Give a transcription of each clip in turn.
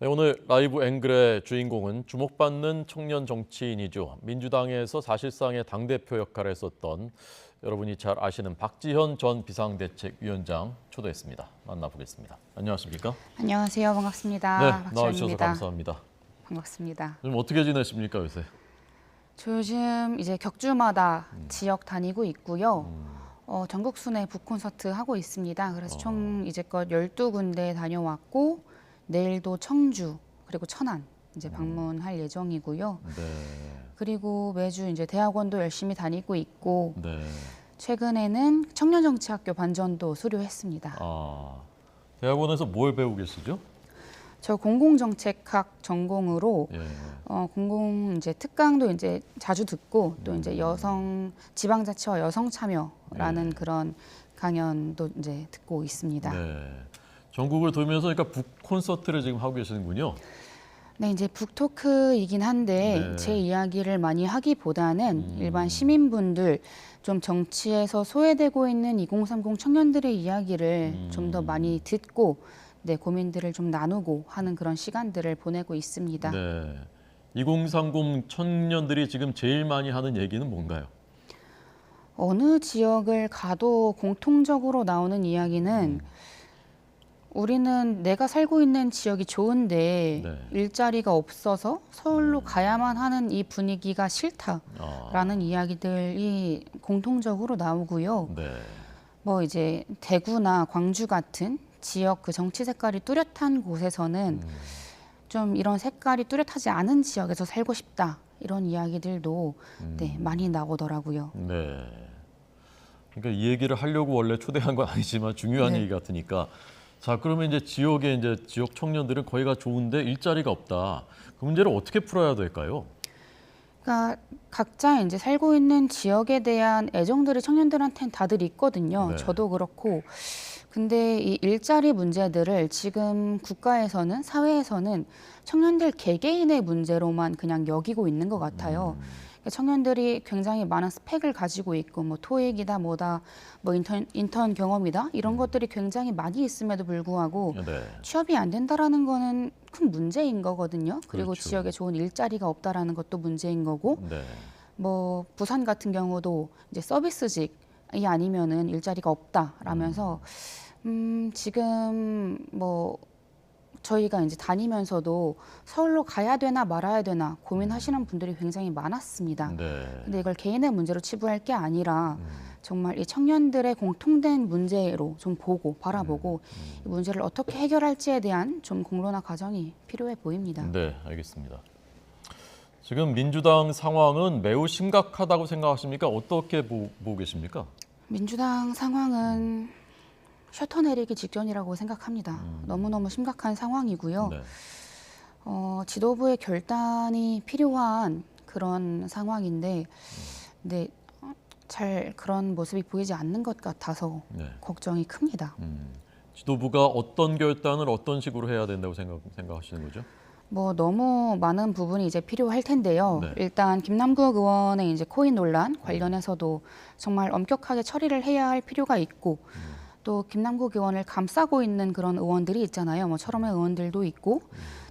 네, 오늘 라이브 앵글의 주인공은 주목받는 청년 정치인이죠. 민주당에서 사실상의 당대표 역할을 했었던 여러분이 잘 아시는 박지현 전 비상대책위원장 초대했습니다. 만나보겠습니다. 안녕하십니까? 안녕하세요. 네, 반갑습니다. 나와주셔서 박지현입니다. 감사합니다. 반갑습니다. 요즘 어떻게 지내십니까, 요새? 저 요즘 이제 격주마다 지역 다니고 있고요. 전국 순회 북콘서트 하고 있습니다. 그래서 총 이제껏 12군데 다녀왔고 내일도 청주 그리고 천안 이제 방문할 예정이고요. 네, 그리고 매주 이제 대학원도 열심히 다니고 있고 네. 최근에는 청년정치학교 반전도 수료했습니다. 대학원에서 뭘 배우고 계시죠? 저 공공정책학 전공으로 예, 공공 이제 특강도 이제 자주 듣고 또 이제 여성 지방자치와 여성 참여라는 그런 강연도 이제 듣고 있습니다. 네. 전국을 돌면서 그러니까 북 콘서트를 지금 하고 계시는군요. 네, 이제 북토크이긴 한데 네. 제 이야기를 많이 하기보다는 일반 시민분들 좀 정치에서 소외되고 있는 2030 청년들의 이야기를 좀 더 많이 듣고 네, 고민들을 좀 나누고 하는 그런 시간들을 보내고 있습니다. 네. 2030 청년들이 지금 제일 많이 하는 얘기는 뭔가요? 어느 지역을 가도 공통적으로 나오는 이야기는 우리는 내가 살고 있는 지역이 좋은데 네. 일자리가 없어서 서울로 가야만 하는 이 분위기가 싫다라는 아, 이야기들이 공통적으로 나오고요. 네. 뭐 이제 대구나 광주 같은 지역 그 정치 색깔이 뚜렷한 곳에서는 좀 이런 색깔이 뚜렷하지 않은 지역에서 살고 싶다. 이런 이야기들도 네, 많이 나오더라고요. 네. 그러니까 이 얘기를 하려고 원래 초대한 건 아니지만 중요한 네. 얘기 같으니까. 자, 그러면 이제 지역 청년들은 거기가 좋은데 일자리가 없다. 그 문제를 어떻게 풀어야 될까요? 그러니까 각자 이제 살고 있는 지역에 대한 애정들이 청년들한테는 다들 있거든요. 네. 저도 그렇고. 근데 이 일자리 문제들을 지금 국가에서는 사회에서는 청년들 개개인의 문제로만 그냥 여기고 있는 것 같아요. 그러니까 청년들이 굉장히 많은 스펙을 가지고 있고 뭐 토익이다 뭐다 뭐 인턴 경험이다 이런 것들이 굉장히 많이 있음에도 불구하고 네. 취업이 안 된다라는 거는 큰 문제인 거거든요. 그리고 그렇죠. 지역에 좋은 일자리가 없다라는 것도 문제인 거고 네. 뭐 부산 같은 경우도 이제 서비스직이 아니면은 일자리가 없다라면서 지금 뭐 저희가 이제 다니면서도 서울로 가야 되나 말아야 되나 고민하시는 분들이 굉장히 많았습니다. 네. 근데 이걸 개인의 문제로 치부할 게 아니라 정말 이 청년들의 공통된 문제로 좀 보고 바라보고 이 문제를 어떻게 해결할지에 대한 좀 공론화 과정이 필요해 보입니다. 네, 알겠습니다. 지금 민주당 상황은 매우 심각하다고 생각하십니까? 어떻게 보고 계십니까? 민주당 상황은 셔터 내리기 직전이라고 생각합니다. 너무너무 심각한 상황이고요. 네. 지도부의 결단이 필요한 그런 상황인데, 네, 잘 그런 모습이 보이지 않는 것 같아서 네. 걱정이 큽니다. 지도부가 어떤 결단을 어떤 식으로 해야 된다고 생각하시는 거죠? 뭐 너무 많은 부분이 이제 필요할 텐데요. 네. 일단 김남국 의원의 이제 코인 논란 관련해서도 정말 엄격하게 처리를 해야 할 필요가 있고, 또 김남국 의원을 감싸고 있는 그런 의원들이 있잖아요. 뭐 철험의 의원들도 있고,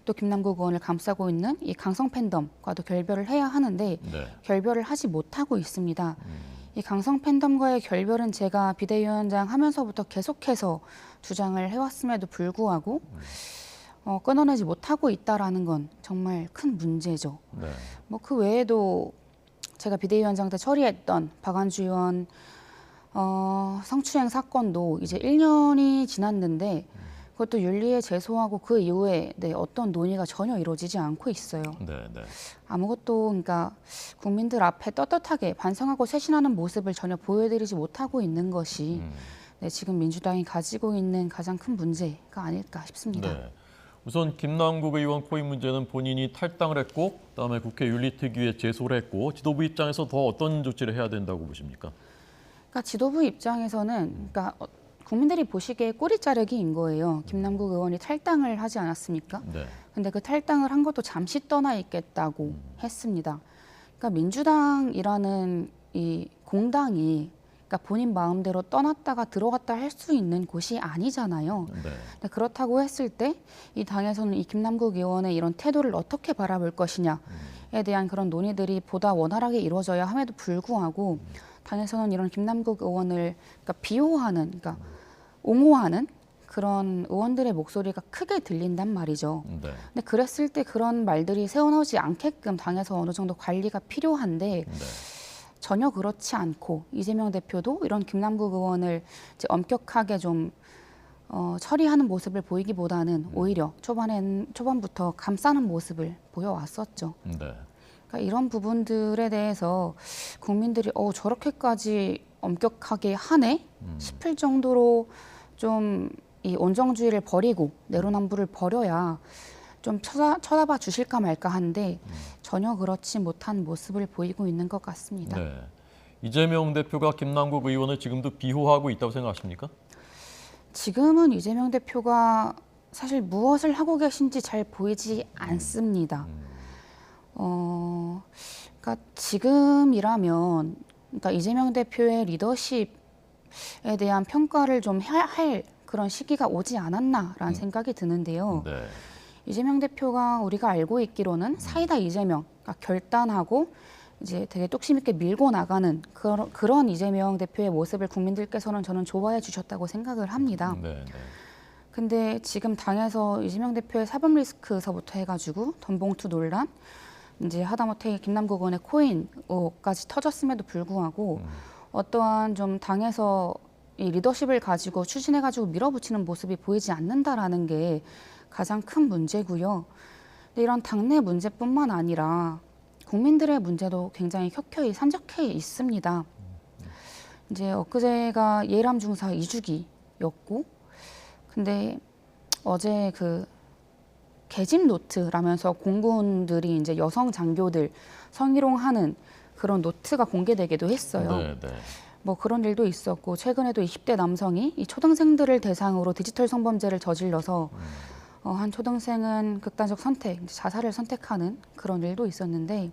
또 김남국 의원을 감싸고 있는 이 강성 팬덤과도 결별을 해야 하는데 네. 결별을 하지 못하고 있습니다. 이 강성 팬덤과의 결별은 제가 비대위원장 하면서부터 계속해서 주장을 해왔음에도 불구하고 끊어내지 못하고 있다라는 건 정말 큰 문제죠. 네. 뭐 그 외에도 제가 비대위원장 때 처리했던 박완주 의원 성추행 사건도 이제 1년이 지났는데 그것도 윤리에 제소하고 그 이후에 네, 어떤 논의가 전혀 이루어지지 않고 있어요. 네. 네. 아무것도 그러니까 국민들 앞에 떳떳하게 반성하고 쇄신하는 모습을 전혀 보여드리지 못하고 있는 것이 네, 지금 민주당이 가지고 있는 가장 큰 문제가 아닐까 싶습니다. 네. 우선 김남국 의원 코인 문제는 본인이 탈당을 했고 그다음에 국회 윤리특위에 제소를 했고 지도부 입장에서 더 어떤 조치를 해야 된다고 보십니까? 그러니까 지도부 입장에서는 그러니까 국민들이 보시기에 꼬리 자르기인 거예요. 김남국 의원이 탈당을 하지 않았습니까? 네. 근데 그 탈당을 한 것도 잠시 떠나 있겠다고 했습니다. 그러니까 민주당이라는 이 공당이 그러니까 본인 마음대로 떠났다가 들어갔다 할 수 있는 곳이 아니잖아요. 네. 근데 그렇다고 했을 때 이 당에서는 이 김남국 의원의 이런 태도를 어떻게 바라볼 것이냐에 대한 그런 논의들이 보다 원활하게 이루어져야 함에도 불구하고 당에서는 이런 김남국 의원을 그러니까 비호하는, 그러니까 옹호하는 그런 의원들의 목소리가 크게 들린단 말이죠. 네. 근데 그랬을 때 그런 말들이 새어나오지 않게끔 당에서 어느 정도 관리가 필요한데 네. 전혀 그렇지 않고 이재명 대표도 이런 김남국 의원을 이제 엄격하게 좀 처리하는 모습을 보이기보다는 오히려 초반부터 감싸는 모습을 보여왔었죠. 네. 그러니까 이런 부분들에 대해서 국민들이 저렇게까지 엄격하게 하네 싶을 정도로 좀 이 온정주의를 버리고 내로남불을 버려야 좀 쳐다봐 주실까 말까 한데 전혀 그렇지 못한 모습을 보이고 있는 것 같습니다. 네. 이재명 대표가 김남국 의원을 지금도 비호하고 있다고 생각하십니까? 지금은 이재명 대표가 사실 무엇을 하고 계신지 잘 보이지 않습니다. 그러니까 지금이라면 그러니까 이재명 대표의 리더십에 대한 평가를 좀 할 그런 시기가 오지 않았나라는 생각이 드는데요. 네. 이재명 대표가 우리가 알고 있기로는 사이다 이재명, 그러니까 결단하고 이제 되게 뚝심 있게 밀고 나가는 그런 이재명 대표의 모습을 국민들께서는 저는 좋아해 주셨다고 생각을 합니다. 네. 네. 근데 지금 당에서 이재명 대표의 사법 리스크서부터 해가지고 돈봉투 논란, 이제 하다못해 김남국 의원의 코인 의혹까지 터졌음에도 불구하고 어떠한 좀 당에서 이 리더십을 가지고 추진해가지고 밀어붙이는 모습이 보이지 않는다라는 게 가장 큰 문제고요. 근데 이런 당내 문제뿐만 아니라 국민들의 문제도 굉장히 켜켜이 산적해 있습니다. 이제 엊그제가 예람 중사 2주기였고, 근데 어제 그 계집 노트라면서 공군들이 이제 여성 장교들 성희롱하는 그런 노트가 공개되기도 했어요. 네. 네. 뭐 그런 일도 있었고 최근에도 20대 남성이 이 초등생들을 대상으로 디지털 성범죄를 저질러서 한 초등생은 극단적 선택, 자살을 선택하는 그런 일도 있었는데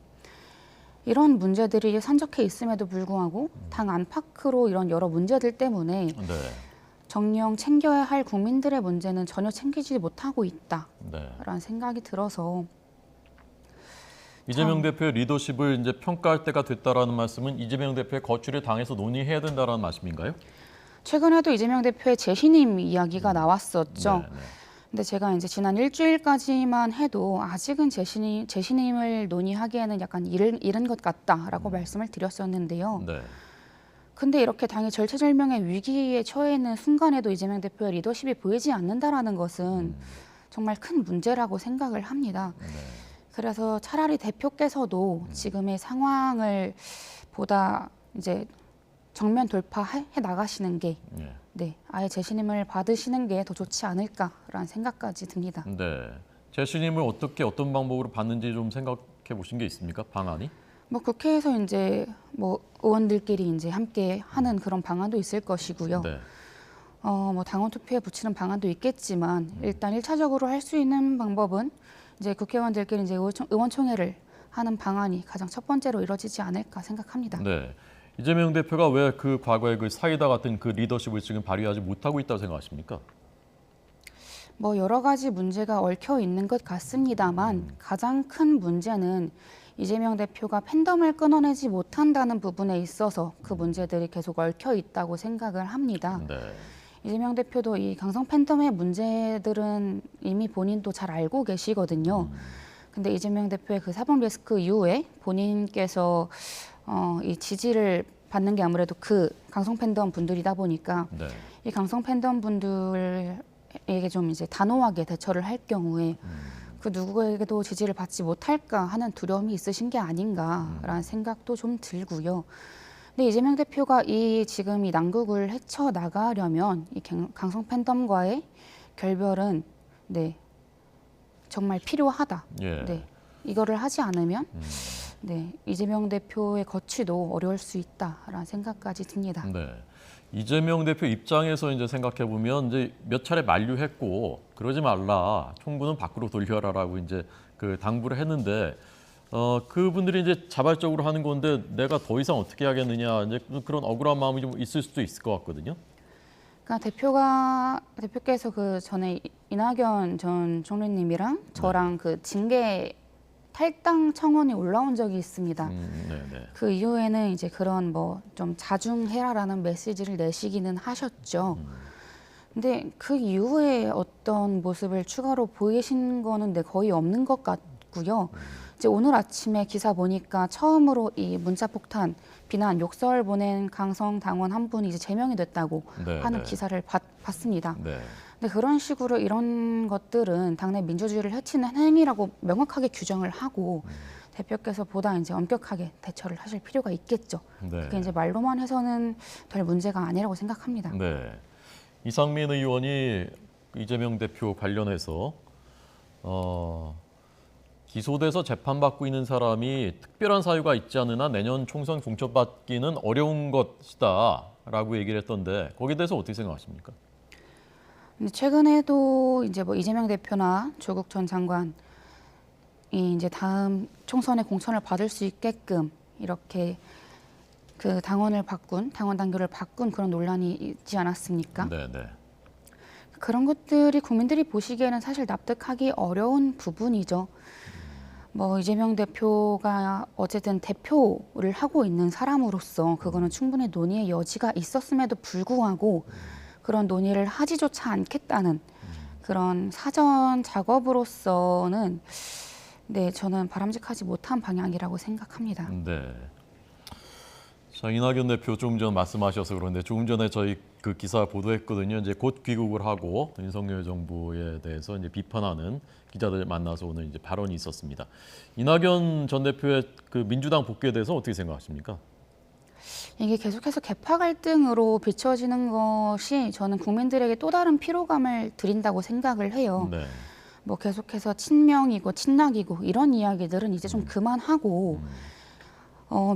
이런 문제들이 산적해 있음에도 불구하고 당 안팎으로 이런 여러 문제들 때문에 네. 정령 챙겨야 할 국민들의 문제는 전혀 챙기지 못하고 있다라는 네. 생각이 들어서 이재명 대표의 리더십을 이제 평가할 때가 됐다라는 말씀은 이재명 대표의 거취를 당에서 논의해야 된다라는 말씀인가요? 최근에도 이재명 대표의 재신임 이야기가 나왔었죠. 네. 근데 제가 이제 지난 일주일까지만 해도 아직은 재신임을 논의하기에는 약간 이른 것 같다라고 말씀을 드렸었는데요. 네. 근데 이렇게 당이 절체절명의 위기에 처해 있는 순간에도 이재명 대표의 리더십이 보이지 않는다라는 것은 정말 큰 문제라고 생각을 합니다. 네. 그래서 차라리 대표께서도 지금의 상황을 보다 이제 정면 돌파해 나가시는 게 네. 네, 아예 재신임을 받으시는 게 더 좋지 않을까라는 생각까지 듭니다. 네. 재신임을 어떤 방법으로 받는지 좀 생각해 보신 게 있습니까? 방안이? 뭐 국회에서 이제 뭐 의원들끼리 이제 함께 하는 그런 방안도 있을 것이고요. 네. 뭐 당원 투표에 붙이는 방안도 있겠지만 일단 1차적으로 할 수 있는 방법은 이제 국회의원들끼리 이제 의원총회를 하는 방안이 가장 첫 번째로 이루어지지 않을까 생각합니다. 네. 이재명 대표가 왜 그 과거의 그 사이다 같은 그 리더십을 지금 발휘하지 못하고 있다고 생각하십니까? 뭐 여러 가지 문제가 얽혀 있는 것 같습니다만 가장 큰 문제는 이재명 대표가 팬덤을 끊어내지 못한다는 부분에 있어서 그 문제들이 계속 얽혀 있다고 생각을 합니다. 네. 이재명 대표도 이 강성 팬덤의 문제들은 이미 본인도 잘 알고 계시거든요. 근데 이재명 대표의 그 사법 리스크 이후에 본인께서 이 지지를 받는 게 아무래도 그 강성 팬덤 분들이다 보니까 네. 이 강성 팬덤 분들에게 좀 이제 단호하게 대처를 할 경우에 그 누구에게도 지지를 받지 못할까 하는 두려움이 있으신 게 아닌가라는 생각도 좀 들고요. 근데 이재명 대표가 지금 이 난국을 헤쳐 나가려면 이 강성 팬덤과의 결별은 네, 정말 필요하다. 예. 네, 이거를 하지 않으면 네, 이재명 대표의 거취도 어려울 수 있다라는 생각까지 듭니다. 네. 이재명 대표 입장에서 이제 생각해 보면 이제 몇 차례 만류했고 그러지 말라 총구는 밖으로 돌려라라고 이제 그 당부를 했는데 그분들이 이제 자발적으로 하는 건데 내가 더 이상 어떻게 하겠느냐 이제 그런 억울한 마음이 좀 있을 수도 있을 것 같거든요. 그러니까 대표께서 그 전에 이낙연 전 총리님이랑 저랑 그 징계 탈당 청원이 올라온 적이 있습니다. 네네. 그 이후에는 이제 그런 뭐 좀 자중해라라는 메시지를 내시기는 하셨죠. 근데 그 이후에 어떤 모습을 추가로 보이신 거는 거의 없는 것 같고요. 이제 오늘 아침에 기사 보니까 처음으로 이 문자폭탄 비난 욕설 보낸 강성 당원 한 분이 이제 제명이 됐다고 네, 하는 네. 기사를 봤습니다. 네. 근데 그런 식으로 이런 것들은 당내 민주주의를 해치는 행위라고 명확하게 규정을 하고 대표께서 보다 이제 엄격하게 대처를 하실 필요가 있겠죠. 네. 그게 이제 말로만 해서는 될 문제가 아니라고 생각합니다. 네. 이상민 의원이 이재명 대표 관련해서 기소돼서 재판받고 있는 사람이 특별한 사유가 있지 않은 한 내년 총선 공천받기는 어려운 것이다라고 얘기를 했던데 거기에 대해서 어떻게 생각하십니까? 근데 최근에도 이제 뭐 이재명 대표나 조국 전 장관이 이제 다음 총선에 공천을 받을 수 있게끔 이렇게 그 당원 당규를 바꾼 그런 논란이 있지 않았습니까? 네, 네. 그런 것들이 국민들이 보시기에는 사실 납득하기 어려운 부분이죠. 뭐 이재명 대표가 어쨌든 대표를 하고 있는 사람으로서 그거는 충분히 논의의 여지가 있었음에도 불구하고 그런 논의를 하지조차 않겠다는 그런 사전 작업으로서는 네, 저는 바람직하지 못한 방향이라고 생각합니다. 네. 자, 이낙연 대표 조금 전 말씀하셔서 그런데 조금 전에 저희 그 기사 보도했거든요. 이제 곧 귀국을 하고 윤석열 정부에 대해서 이제 비판하는 기자들 만나서 오늘 이제 발언이 있었습니다. 이낙연 전 대표의 그 민주당 복귀에 대해서 어떻게 생각하십니까? 이게 계속해서 계파 갈등으로 비춰지는 것이 저는 국민들에게 또 다른 피로감을 드린다고 생각을 해요. 네. 뭐 계속해서 친명이고 친낙이고 이런 이야기들은 이제 좀 그만하고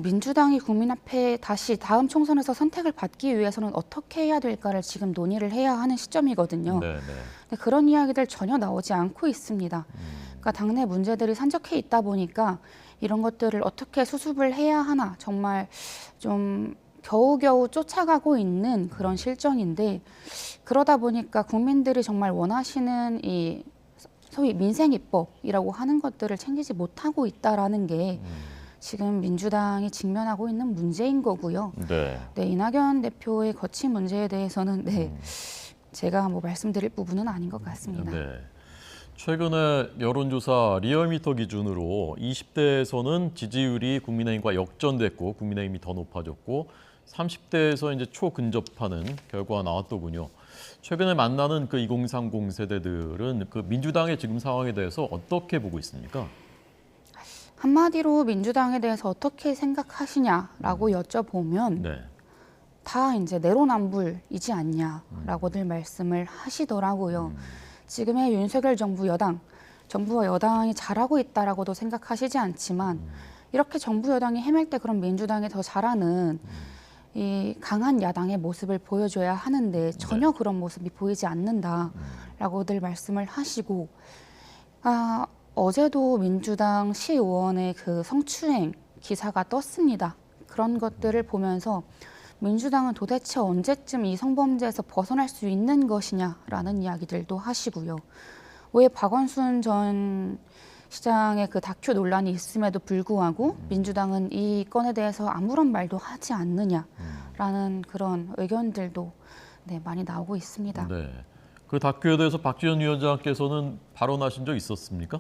민주당이 국민 앞에 다시 다음 총선에서 선택을 받기 위해서는 어떻게 해야 될까를 지금 논의를 해야 하는 시점이거든요. 네, 네. 근데 그런 이야기들 전혀 나오지 않고 있습니다. 그러니까 당내 문제들이 산적해 있다 보니까 이런 것들을 어떻게 수습을 해야 하나 정말 좀 겨우겨우 쫓아가고 있는 그런 실정인데 그러다 보니까 국민들이 정말 원하시는 이 소위 민생 입법이라고 하는 것들을 챙기지 못하고 있다라는 게 지금 민주당이 직면하고 있는 문제인 거고요. 네. 네, 이낙연 대표의 거친 문제에 대해서는 네, 제가 뭐 말씀드릴 부분은 아닌 것 같습니다. 네. 최근에 여론조사 리얼미터 기준으로 20대에서는 지지율이 국민의힘과 역전됐고 국민의힘이 더 높아졌고 30대에서 이제 초근접하는 결과가 나왔더군요. 최근에 만나는 그 2030 세대들은 그 민주당의 지금 상황에 대해서 어떻게 보고 있습니까? 한마디로 민주당에 대해서 어떻게 생각하시냐라고 여쭤보면 네. 다 이제 내로남불이지 않냐라고들 말씀을 하시더라고요. 지금의 윤석열 정부와 여당이 잘하고 있다라고도 생각하시지 않지만 이렇게 정부 여당이 헤맬 때 그럼 민주당이 더 잘하는 이 강한 야당의 모습을 보여줘야 하는데 전혀 그런 모습이 보이지 않는다라고들 말씀을 하시고 어제도 민주당 시의원의 그 성추행 기사가 떴습니다. 그런 것들을 보면서 민주당은 도대체 언제쯤 이 성범죄에서 벗어날 수 있는 것이냐라는 이야기들도 하시고요. 왜 박원순 전 시장의 그 다큐 논란이 있음에도 불구하고 민주당은 이 건에 대해서 아무런 말도 하지 않느냐라는 그런 의견들도 네, 많이 나오고 있습니다. 네. 그 다큐에 대해서 박지원 위원장께서는 발언하신 적 있었습니까?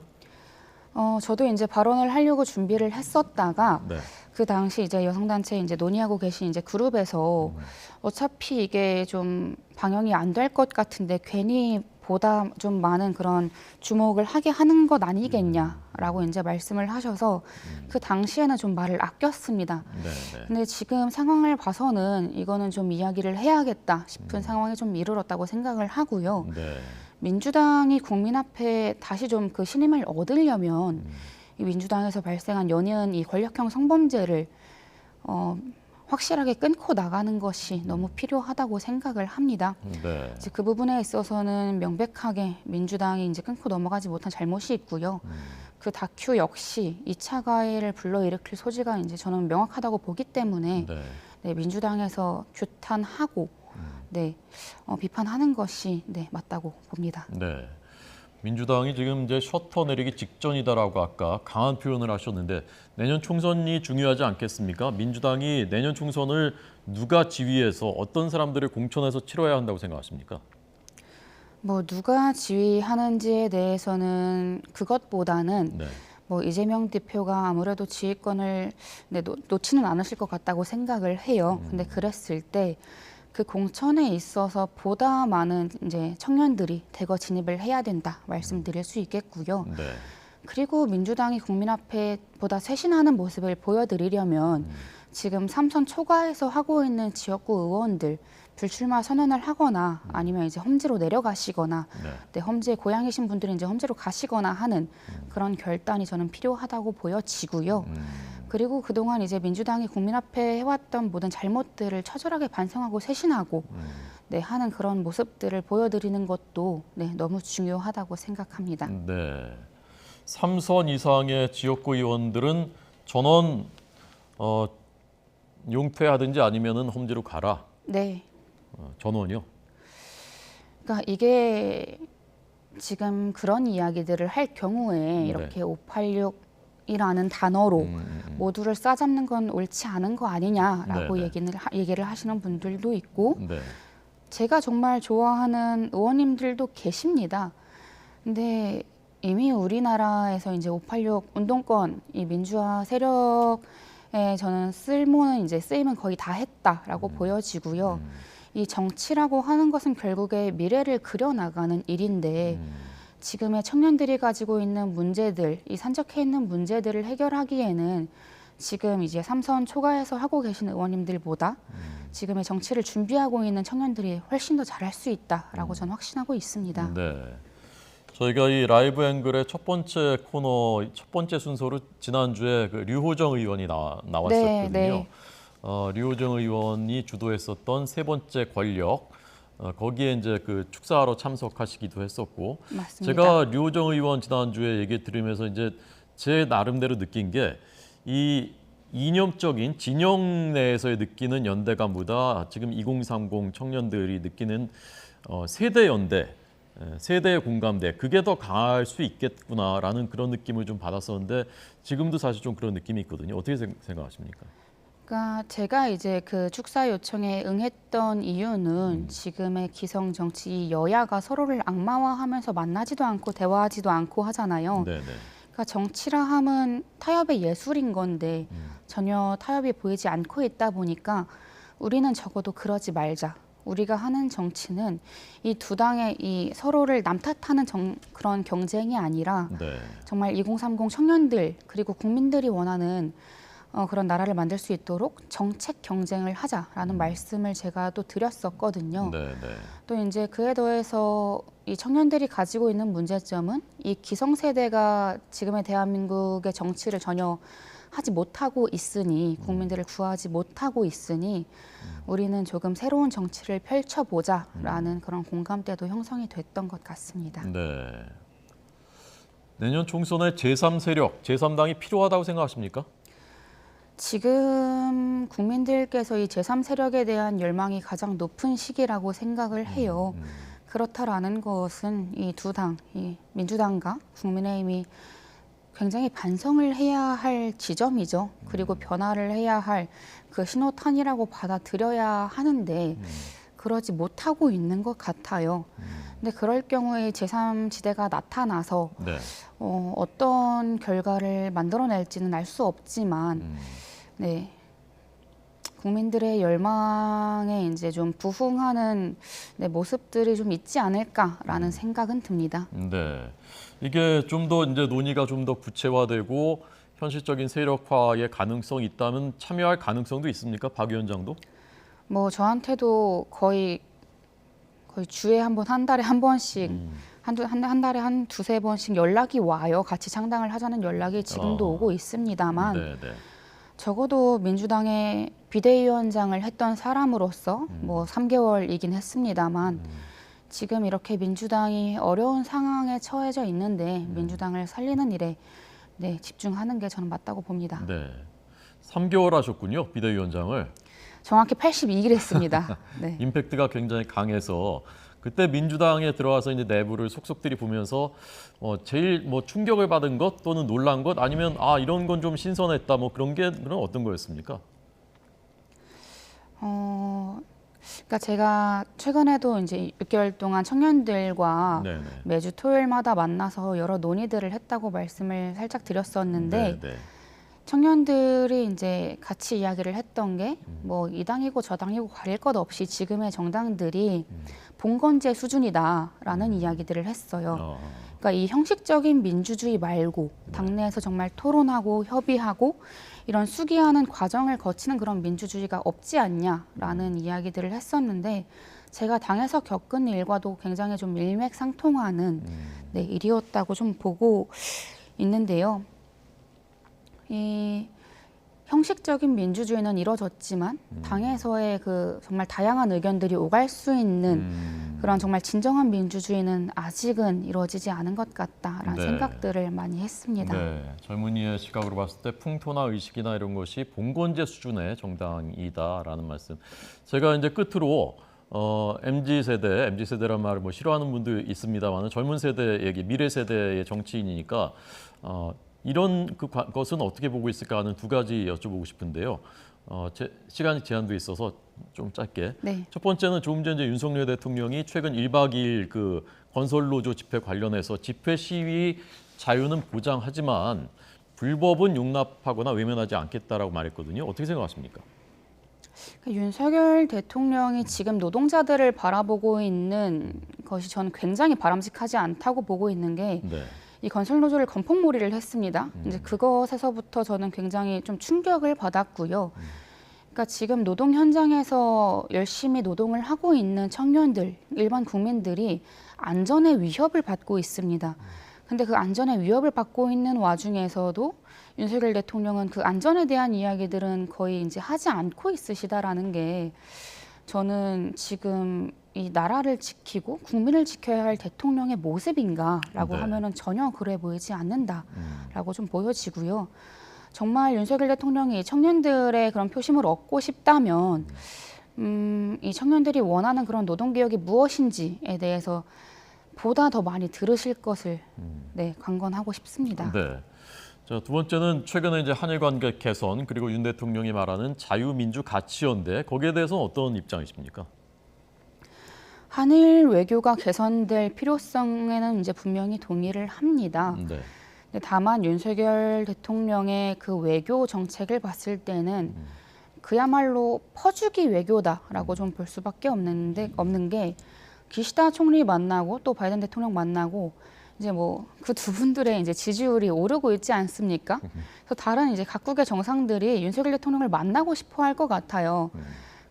저도 이제 발언을 하려고 준비를 했었다가 네. 그 당시 이제 여성단체 이제 논의하고 계신 이제 그룹에서 어차피 이게 좀 방영이 안 될 것 같은데 괜히 보다 좀 많은 그런 주목을 하게 하는 것 아니겠냐라고 이제 말씀을 하셔서 그 당시에는 좀 말을 아꼈습니다. 네, 네. 근데 지금 상황을 봐서는 이거는 좀 이야기를 해야겠다 싶은 상황에 좀 이르렀다고 생각을 하고요. 네. 민주당이 국민 앞에 다시 좀 그 신임을 얻으려면 이 민주당에서 발생한 연이은 이 권력형 성범죄를 확실하게 끊고 나가는 것이 너무 필요하다고 생각을 합니다. 네. 이제 그 부분에 있어서는 명백하게 민주당이 이제 끊고 넘어가지 못한 잘못이 있고요. 그 다큐 역시 2차 가해를 불러일으킬 소지가 이제 저는 명확하다고 보기 때문에 네. 네, 민주당에서 규탄하고 네, 비판하는 것이 네, 맞다고 봅니다. 네. 민주당이 지금 이제 셔터 내리기 직전이다라고 아까 강한 표현을 하셨는데 내년 총선이 중요하지 않겠습니까? 민주당이 내년 총선을 누가 지휘해서 어떤 사람들을 공천해서 치러야 한다고 생각하십니까? 뭐 누가 지휘하는지에 대해서는 그것보다는 네. 뭐 이재명 대표가 아무래도 지휘권을 네, 놓지는 않으실 것 같다고 생각을 해요. 근데 그랬을 때 그 공천에 있어서 보다 많은 이제 청년들이 대거 진입을 해야 된다 말씀드릴 수 있겠고요. 네. 그리고 민주당이 국민 앞에 보다 쇄신하는 모습을 보여드리려면 지금 3선 초과에서 하고 있는 지역구 의원들 불출마 선언을 하거나 아니면 이제 험지로 내려가시거나 네. 네, 험지에 고향이신 분들은 이제 험지로 가시거나 하는 그런 결단이 저는 필요하다고 보여지고요. 그리고 그동안 이제 민주당이 국민 앞에 해왔던 모든 잘못들을 처절하게 반성하고 쇄신하고 네, 하는 그런 모습들을 보여드리는 것도 네, 너무 중요하다고 생각합니다. 네. 3선 이상의 지역구 의원들은 전원 용퇴하든지 아니면은 험지로 가라. 네. 전원이요. 그러니까 이게 지금 그런 이야기들을 할 경우에 이렇게 586이라는 단어로 모두를 싸잡는 건 옳지 않은 거 아니냐라고 네네. 얘기를 하시는 분들도 있고 네. 제가 정말 좋아하는 의원님들도 계십니다. 근데 이미 우리나라에서 이제 586 운동권 이 민주화 세력에 저는 쓰임은 거의 다 했다라고 보여지고요. 이 정치라고 하는 것은 결국에 미래를 그려나가는 일인데 지금의 청년들이 가지고 있는 문제들, 이 산적해 있는 문제들을 해결하기에는 지금 이제 3선 초과해서 하고 계신 의원님들보다 지금의 정치를 준비하고 있는 청년들이 훨씬 더 잘할 수 있다라고 저는 확신하고 있습니다. 네. 저희가 이 라이브 앵글의 첫 번째 코너, 첫 번째 순서로 지난주에 그 류호정 의원이 나왔었거든요. 네. 류호정 의원이 주도했었던 세 번째 권력, 거기에 이제 그 축사하러 참석하시기도 했었고, 맞습니다. 제가 류호정 의원 지난주에 얘기 들으면서 이제 제 나름대로 느낀 게 이 이념적인 진영 내에서의 느끼는 연대감보다 지금 2030 청년들이 느끼는 세대 연대, 세대의 공감대, 그게 더 강할 수 있겠구나라는 그런 느낌을 좀 받았었는데 지금도 사실 좀 그런 느낌이 있거든요. 어떻게 생각하십니까? 그러니까 제가 이제 그 축사 요청에 응했던 이유는 지금의 기성 정치 여야가 서로를 악마화하면서 만나지도 않고 대화하지도 않고 하잖아요. 네네. 그러니까 정치라 함은 타협의 예술인 건데 전혀 타협이 보이지 않고 있다 보니까 우리는 적어도 그러지 말자. 우리가 하는 정치는 이 두 당의 이 서로를 남탓하는 그런 경쟁이 아니라 네. 정말 2030 청년들 그리고 국민들이 원하는 그런 나라를 만들 수 있도록 정책 경쟁을 하자라는 말씀을 제가 또 드렸었거든요. 네네. 또 이제 그에 더해서 이 청년들이 가지고 있는 문제점은 이 기성세대가 지금의 대한민국의 정치를 전혀 하지 못하고 있으니 국민들을 구하지 못하고 있으니 우리는 조금 새로운 정치를 펼쳐보자라는 그런 공감대도 형성이 됐던 것 같습니다. 네. 내년 총선에 제3세력, 제3당이 필요하다고 생각하십니까? 지금 국민들께서 이 제3세력에 대한 열망이 가장 높은 시기라고 생각을 해요. 그렇다라는 것은 이 두 당, 이 민주당과 국민의힘이 굉장히 반성을 해야 할 지점이죠. 그리고 변화를 해야 할 그 신호탄이라고 받아들여야 하는데 그러지 못하고 있는 것 같아요. 근데 그럴 경우에 제3지대가 나타나서 네. 어떤 결과를 만들어낼지는 알 수 없지만 네. 국민들의 열망에 이제 좀 부응하는 네, 모습들이 좀 있지 않을까라는 생각은 듭니다. 네. 이게 좀 더 이제 논의가 좀 더 구체화되고 현실적인 세력화의 가능성이 있다면 참여할 가능성도 있습니까? 박 위원장도? 뭐 저한테도 거의 주에 한 번, 한 달에 한 번씩 한 달에 한 두세 번씩 연락이 와요. 같이 창당을 하자는 연락이 지금도 오고 있습니다만 네, 네. 적어도 민주당의 비대위원장을 했던 사람으로서 뭐 3개월이긴 했습니다만 지금 이렇게 민주당이 어려운 상황에 처해져 있는데 민주당을 살리는 일에 집중하는 게 저는 맞다고 봅니다. 네. 3개월 하셨군요, 비대위원장을. 정확히 82일 했습니다. 네. 임팩트가 굉장히 강해서 그때 민주당에 들어와서 이제 내부를 속속들이 보면서 제일 뭐 충격을 받은 것 또는 놀란 것 아니면 이런 건 좀 신선했다 뭐 그런 게 어떤 거였습니까? 그러니까 제가 최근에도 이제 6개월 동안 청년들과 네네. 매주 토요일마다 만나서 여러 논의들을 했다고 말씀을 살짝 드렸었는데 네. 청년들이 이제 같이 이야기를 했던 게 뭐 이 당이고 저 당이고 가릴 것 없이 지금의 정당들이 봉건제 수준이다라는 이야기들을 했어요. 그러니까 이 형식적인 민주주의 말고 당내에서 정말 토론하고 협의하고 이런 수기하는 과정을 거치는 그런 민주주의가 없지 않냐라는 이야기들을 했었는데 제가 당에서 겪은 일과도 굉장히 좀 일맥상통하는 일이었다고 좀 보고 있는데요. 이 형식적인 민주주의는 이뤄졌지만 당에서의 그 정말 다양한 의견들이 오갈 수 있는 그런 정말 진정한 민주주의는 아직은 이루어지지 않은 것 같다라는 네. 생각들을 많이 했습니다. 네, 젊은이의 시각으로 봤을 때 풍토나 의식이나 이런 것이 봉건제 수준의 정당이다라는 말씀. 제가 이제 끝으로 MZ 세대란 말을 뭐 싫어하는 분도 있습니다만 젊은 세대 얘기, 미래 세대의 정치인이니까 이런 것은 어떻게 보고 있을까 하는 두 가지 여쭤보고 싶은데요. 시간이 제한돼 있어서 좀 짧게. 네. 첫 번째는 조금 전에 윤석열 대통령이 최근 1박 2일 그 건설노조 집회 관련해서 집회 시위 자유는 보장하지만 불법은 용납하거나 외면하지 않겠다라고 말했거든요. 어떻게 생각하십니까? 윤석열 대통령이 지금 노동자들을 바라보고 있는 것이 저는 굉장히 바람직하지 않다고 보고 있는 게 네. 이 건설노조를 건폭몰이를 했습니다. 이제 그것에서부터 저는 굉장히 좀 충격을 받았고요. 그러니까 지금 노동 현장에서 열심히 노동을 하고 있는 청년들, 일반 국민들이 안전의 위협을 받고 있습니다. 근데 그 안전의 위협을 받고 있는 와중에서도 윤석열 대통령은 그 안전에 대한 이야기들은 거의 이제 하지 않고 있으시다라는 게 저는 지금 이 나라를 지키고 국민을 지켜야 할 대통령의 모습인가라고 네. 하면은 전혀 그래 보이지 않는다라고 좀 보여지고요. 정말 윤석열 대통령이 청년들의 그런 표심을 얻고 싶다면 이 청년들이 원하는 그런 노동개혁이 무엇인지에 대해서 보다 더 많이 들으실 것을 관건하고 싶습니다. 네. 자, 두 번째는 최근에 이제 한일 관계 개선 그리고 윤 대통령이 말하는 자유민주 가치연대 거기에 대해서는 어떤 입장이십니까? 한일 외교가 개선될 필요성에는 이제 분명히 동의를 합니다. 네. 근데 다만 윤석열 대통령의 그 외교 정책을 봤을 때는 그야말로 퍼주기 외교다라고 좀 볼 수밖에 없는 게 기시다 총리 만나고 또 바이든 대통령 만나고 이제 뭐 그 두 분들의 이제 지지율이 오르고 있지 않습니까? 그래서 다른 이제 각국의 정상들이 윤석열 대통령을 만나고 싶어 할 것 같아요.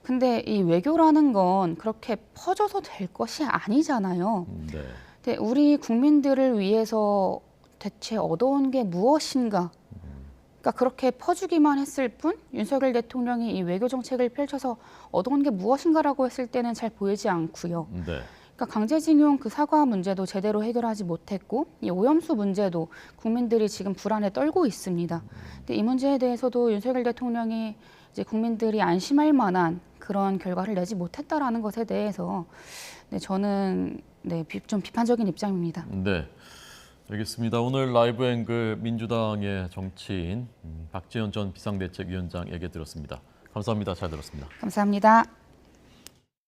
근데 이 외교라는 건 그렇게 퍼져서 될 것이 아니잖아요. 네. 근데 우리 국민들을 위해서 대체 얻어온 게 무엇인가? 그러니까 그렇게 퍼주기만 했을 뿐 윤석열 대통령이 이 외교 정책을 펼쳐서 얻어온 게 무엇인가라고 했을 때는 잘 보이지 않고요. 네. 그러니까 강제징용 그 사과 문제도 제대로 해결하지 못했고 이 오염수 문제도 국민들이 지금 불안에 떨고 있습니다. 근데 이 문제에 대해서도 윤석열 대통령이 이제 국민들이 안심할 만한 그런 결과를 내지 못했다라는 것에 대해서 저는 좀 비판적인 입장입니다. 네. 알겠습니다. 오늘 라이브 앵글 민주당의 정치인 박지원 전 비상대책위원장 얘기 들었습니다. 감사합니다. 잘 들었습니다. 감사합니다.